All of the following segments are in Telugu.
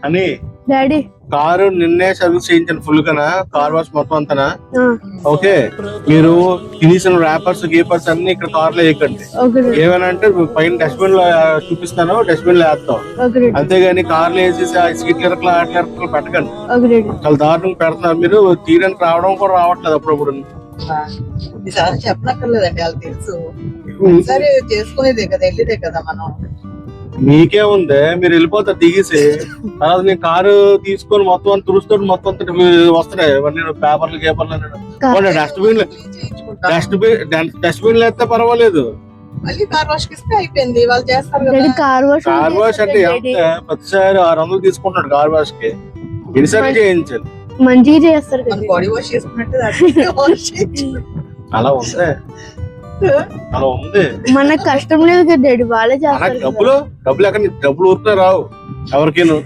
అని డాడీ కారు నిన్నే సర్వీస్ చేయించాను ఫుల్ గానా, కార్ వాష్ మొత్తం అంతనా? ఓకే, మీరు తినేసిన ర్యాపర్స్ గీపర్స్ అన్ని ఇక్కడ కార్ లో వేయకండి. ఏమైనా అంటే పైన డస్ట్బిన్ లో చూపిస్తాను, డస్ట్బిన్ లో వేస్తాం. అంతేగాని కార్లు వేసేసి సీట్ ఎరకలు అట్లా పెట్టకండి. చాలా దారుణంగా పెడుతున్నారు మీరు. తీరని రావడం కూడా రావట్లేదు అప్పుడప్పుడు. చెప్పనక్కర్లేదండి, వాళ్ళు తెలుసు. సరే చేసుకునేదే కదా, వెళ్ళేదే కదా మనం. మీకే ఉంది, మీరు వెళ్ళిపోతారు దిగేసి. తర్వాత నేను కారు తీసుకొని మొత్తం అంత తుడుస్తాడు, మొత్తం అంత వస్తున్నాయి పేపర్లు గేపర్లు. డస్ట్బిన్ వేస్తే పర్వాలేదు. కార్ వాష్ అంటే ప్రతిసారి 600 తీసుకుంటాడు కార్ వాష్ కి. ఎన్నిసార్లు చేయించాలి? మంచిగా చేస్తారు. అలా ఉంది, అలా ఉంది. మనకు కష్టం లేదు కదా డాడీ, వాళ్ళే చేస్తారు. డబ్బులు ఎక్కడ? డబ్బులు ఊరికే రావు ఎవరికేను.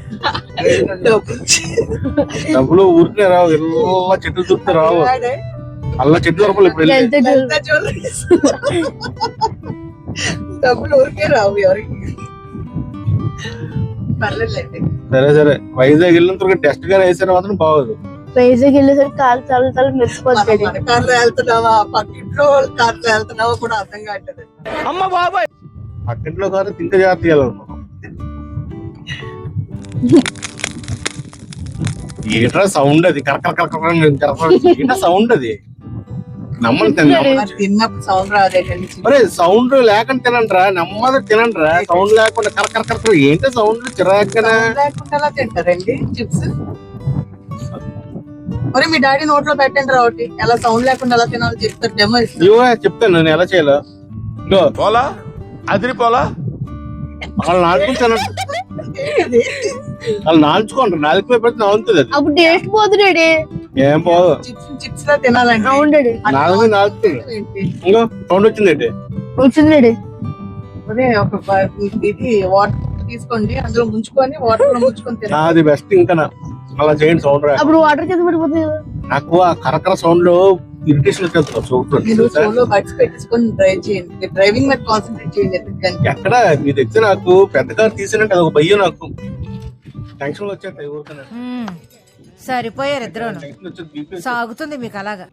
డబ్బులు ఊరికే రావు, ఇలా చెట్లు దొరికితే రావు. అలా చెట్లు దొరకలు ఇప్పుడు. డబ్బులు ఊరికే రావు ఎవరికి. సరే సరే, వైజాగ్ వెళ్ళినంత టెస్ట్ గా వేసారు మాత్రం బాగోదు. వైజాగ్ వెళ్ళేసరికి కాలు తల మెరిసిపోతాడు. కార్లో వెళ్తున్నావా, పక్కింట్లో కార్లో వెళ్తున్నావా కూడా అర్థం కావట్లేదు. అమ్మ బాబాయ్, పక్కింట్లో కాదు తింటే జాగ్రత్త. ఏంట్రా సౌండ్ అది? కరకర సౌండ్ అది. తిన్నప్పుడు సౌండ్ రాదేటండి. సౌండ్ లేకుండా తినండిరా, నెమ్మది తినండిరా. సౌండ్ లేకుండా కరకర ఏంటి సౌండ్? చిరాకనా లేకుండా తింటారండి చిప్స్? మరి మీ డాడీ నోట్లో పెట్టండి రా ఒకటి, ఎలా సౌండ్ లేకుండా ఎలా తినాలో చెప్తారు. డెమో చెప్తాను నేను ఎలా చేయాలో. పోలా అదిరిపోలా వాళ్ళు నాలుగుతానండి, వాళ్ళు నాల్చుకోండి. నాలుగు పెడితే నవ్వుతుంది అది. అప్పుడు టేస్ట్ పోతున్నాడు. ఏం పోదు, చిప్స్ లా తినాలండి. నాలుగు నాలుగుతుంది. ఇంకో సౌండ్ వచ్చింది వచ్చింది. ఒక ఇది వాటర్ తీసుకోండి, అందులో ముంచుకొని వాటర్ లో ముంచుకొని తినాలి. అది బెస్ట్. ఇంకా అలా చేయండి. సౌండ్ అప్పుడు వాటర్ కింద పడిపోతుంది కదా. నాకు ఆ కరకర సౌండ్ లో ఇరిటేషన్ పెట్టుకొని డ్రైవ్ చేయండి. డ్రైవింగ్ మీద కాన్సన్ట్రేట్ చేయండి. ఎక్కడ మీ దగ్గర నాకు పెద్ద కారు తీసినట్టు అది ఒక భయం. నాకు టెన్షన్ వచ్చేస్తాయి ఊరికనే. సరిపోయారు ఇద్దరు. సాగుతుంది మీకు అలాగా.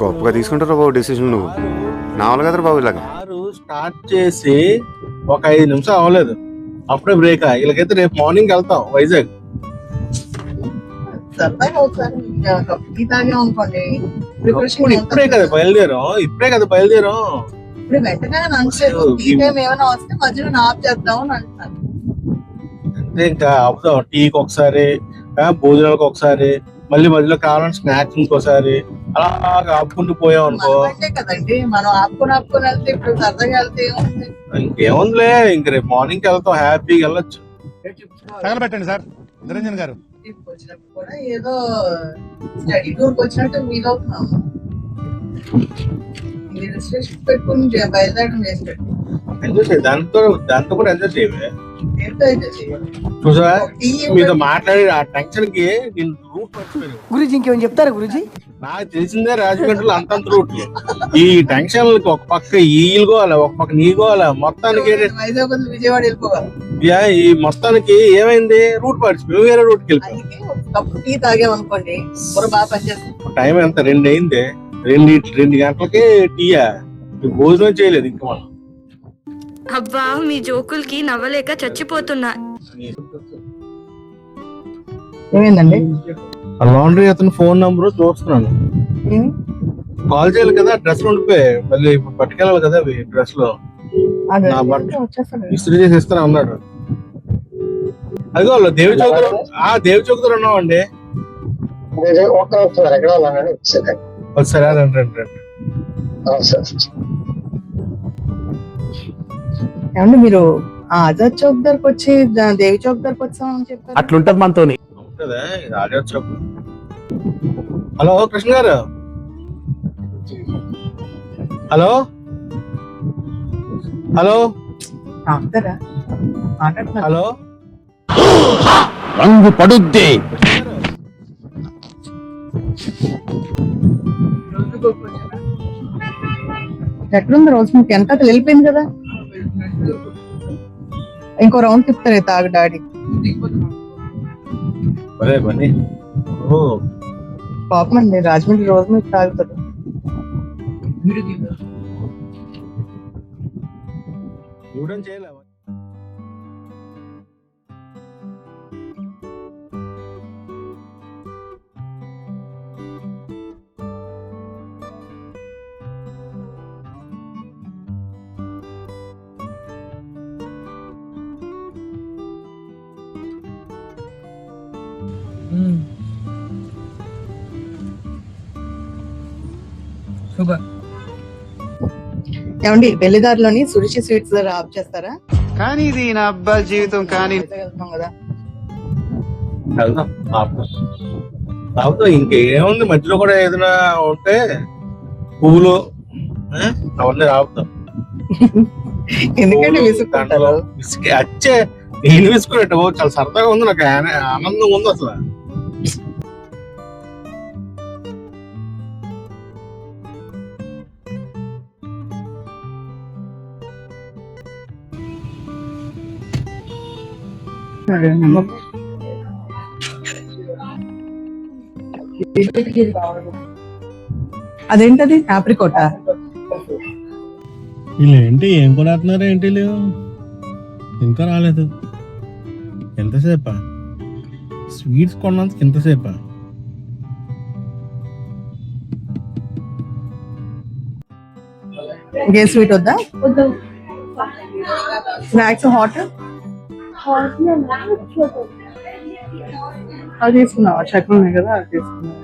గొప్పగా తీసుకుంటారు బాబు డెసిషన్. నువ్వు నావల్ కదా బాబు. ఇలాగా కారు స్టార్ట్ చేసి ఒక 5 నిమిషాలు అవ్వలేదు, అప్పుడే బ్రేక్. వీళ్ళకైతే రేపు మార్నింగ్ వెళ్తాం వైజాగ్. ఇప్పుడే కదా బయలుదేరాం. ఇప్పుడు వెంటనే ఏమైనా వస్తే మధ్యలో ఆఫ్ చేద్దాం అని అంటున్నాను. అంటే ఇంకా ఆపుతాం. టీకి ఒకసారి, భోజనాలకు ఒకసారి, మళ్ళీ మధ్యలో కావాలంటే స్నాక్స్ ఇంకోసారి, అలా ఆపుకుంటూ పోయాం అనుకో. కదండి మనం ఆపుకొని వెళ్తే, ఇప్పుడు సరదాగా వెళ్తే ఇంకేముందిలే. ఇంక రేపు మార్నింగ్ వెళ్తాం, హ్యాపీగా వెళ్ళొచ్చు. తగలబెట్టండి సార్ నిరంజన్ గారు. వచ్చినప్పుడు కూడా ఏదో స్టడీ టూర్కి వచ్చినట్టు ఫీల్ అవుతున్నాము. రిజిస్ట్రేషన్ పెట్టుకుని బయలుదేరడం చేసినట్టు. ఎంజాయ్ చేయి, దాంతో కూడా ఎంజాయ్ చేయవే. చూసా మీతో మాట్లాడి ఆ టెన్షన్ కి నేను రూట్ మర్చిపోయాను. గురుజీ ఇంకేమైనా చెప్తారా గురుజీ? నాకు తెలిసిందే రాజమండ్రిలో అంతంత రూట్లు. ఈ టెన్షన్ ఒక పక్క ఈలుకోవాలి, ఒక పక్క నీకోవాలి. మొత్తానికి విజయవాడ వెళ్ళిపోవాలి. ఈ మొత్తానికి ఏమైంది, రూట్ మర్చిపోయి వేరే రూట్ కి వెళ్ళిపోయి టీ తాగామనుకోండి బాగా పనిచేస్తుంది. టైం ఎంత 2 అయింది. 2 గంటలకి టీయా, భోజనం చేయలేదు ఇంకా మనం. అబ్బా మీ జోకులకి నవ్వలేక చచ్చిపోతున్నా. ఏమైందండి? లాండ్రీ అతను ఫోన్ నంబర్ చూస్తున్నాను. కాల్ చేయాలి కదా, డ్రెస్ ఉండిపోయి మళ్ళీ ఇప్పుడు పట్టుకెళ్ళాలి కదా అవి. డ్రెస్ లో ఇస్త్రీ చేసి ఇస్తాను అన్నాడు. అదిగో దేవి చౌక్ దగ్గర ఉన్నామండి. సరే రండి. ఏమండి మీరు ఆజాద్ చౌక్ దగ్గరకు వచ్చి దేవి చౌక్ దగ్గరకు వచ్చామని చెప్పారు. అట్లుంటది మనతోని. ఆజాద్ చౌక్. హలో కృష్ణ గారు. హలో హలో రంగు పడుద్ది. ఎక్కడుంది రోజు మీకు వెనకాల వెళ్ళిపోయింది కదా. ఇంకో రౌండ్ తిప్పుతారే తాగు డాడీ. అరే బన్నీ ఓ పాపం అండి రాజమండ్రి రోజు మీకు తాగుతాడు. ఇవ్వడం చేయలేవా? ఏమండి బెల్లిదారిలోని సుడిచి స్వీట్స్ దగ్గర ఆఫ్ చేస్తారా? కానీ ఇది నా అబ్బాయి జీవితం కానీ వెళ్తున్నాం కదా. వెళ్దాం తాగుతాం. ఇంకేముంది మధ్యలో కూడా ఏదైనా ఉంటే పువ్వులు అవన్నీ రాపుతాం. ఎందుకంటే విసుక్కుంటారు. అచ్చే నేను విసుకున్నట్టు చాలా సరదాగా ఉంది, నాకు ఆనందంగా ఉంది అసలు. అదేంటది ఆప్రికోటా? వీళ్ళు ఏంటి ఏం కొనేస్తున్నారు ఏంటి? ఇంకా రాలేదు. ఎంతసేపా స్వీట్స్ కొన్నందుకు? ఎంతసేపా? ఇంకే స్వీట్ వద్దా? స్నాక్స్ హాట్ అది తీసుకున్నావా? చక్కెర ఉన్నాయి కదా అది తీసుకున్నావా?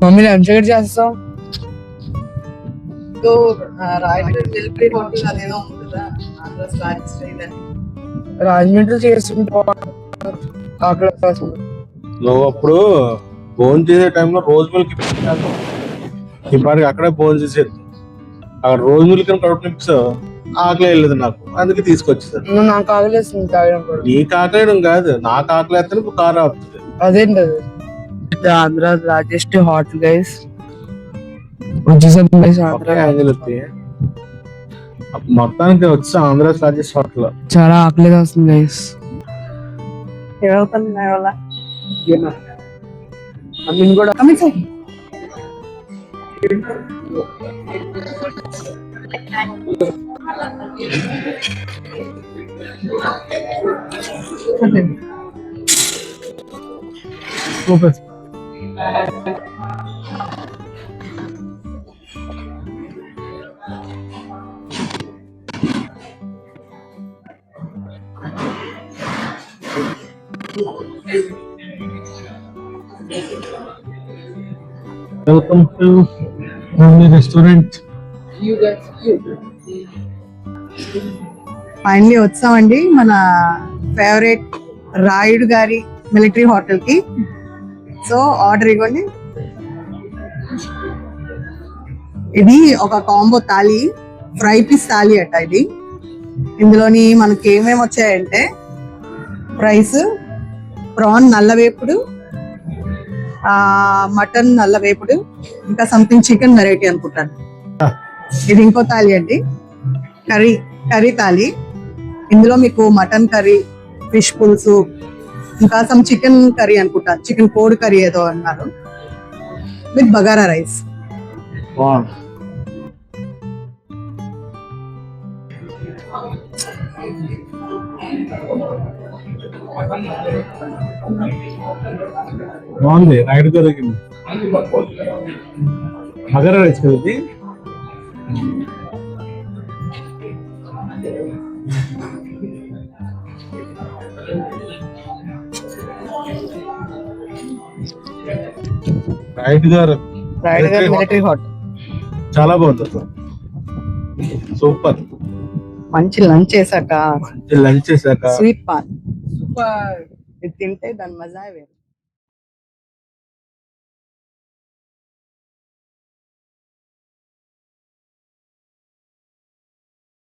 మమ్మీ లంచ్ ఎక్కడ చేస్తాం? రాజమండ్రి చేసుకుంటాం. నువ్వు అప్పుడు ఫోన్ చేసే టైంలో రోజు మిల్క్ ఇప్పటికి అక్కడే ఫోన్ చేసేది. అక్కడ రోజు మిల్క్ కడుపు నింపిస్తావు, ఆకలి వెళ్ళలేదు నాకు, అందుకే తీసుకొచ్చేసాను. నాకు ఆకలేస్తుంది తాగడం కూడా. నీకు ఆకలేయడం కాదు, నాకు ఆకలి వేస్తే ఇప్పుడు కారు ఆపుతుంది. అదేంటి ఆంధ్ర లార్జెస్ట్ హాట్ గైస్ వచ్చేసాం. మొత్తానికి వచ్చి ఆంధ్ర లార్జెస్ట్ హోటల్. చాలా ఆకలిగా వస్తుంది గైస్. ఏమవుతుంది వల్ల కూడా Welcome to Only Restaurant. Finally వచ్చామండి మన ఫేవరెట్ రాయుడు గారి మిలిటరీ హోటల్ కి. సో ఆర్డర్ ఇవ్వండి. ఇది ఒక combo thali, fry piece thali అట ఇది. ఇందులోని మనకి ఏమేమి వచ్చాయంటే రైస్, ప్రాన్ నల్లవేపుడు, మటన్ నల్లవేపుడు, ఇంకా సంథింగ్ చికెన్ వెరైటీ అనుకుంటాను. ఇది ఇంకో థాలీ అండి, కర్రీ థాలీ. ఇందులో మీకు మటన్ కర్రీ, ఫిష్ పులుసు, ఇంకా సమ్ చికెన్ కర్రీ అనుకుంటా, చికెన్ కోడి కర్రీ ఏదో అన్నారు, విత్ బగారా రైస్. బాగుంది. రాయుడు గారికి బగారా రైస్ కదా ఇది. రాయుడు గారు మిలిటరీ హోటల్ చాలా బాగుంది అసలు, సూపర్. మంచి లంచ్ చేశాక లంచ్ చేశాక స్వీట్ పాన్ సూపర్. ఇది తింటే దాని మజా వేరు.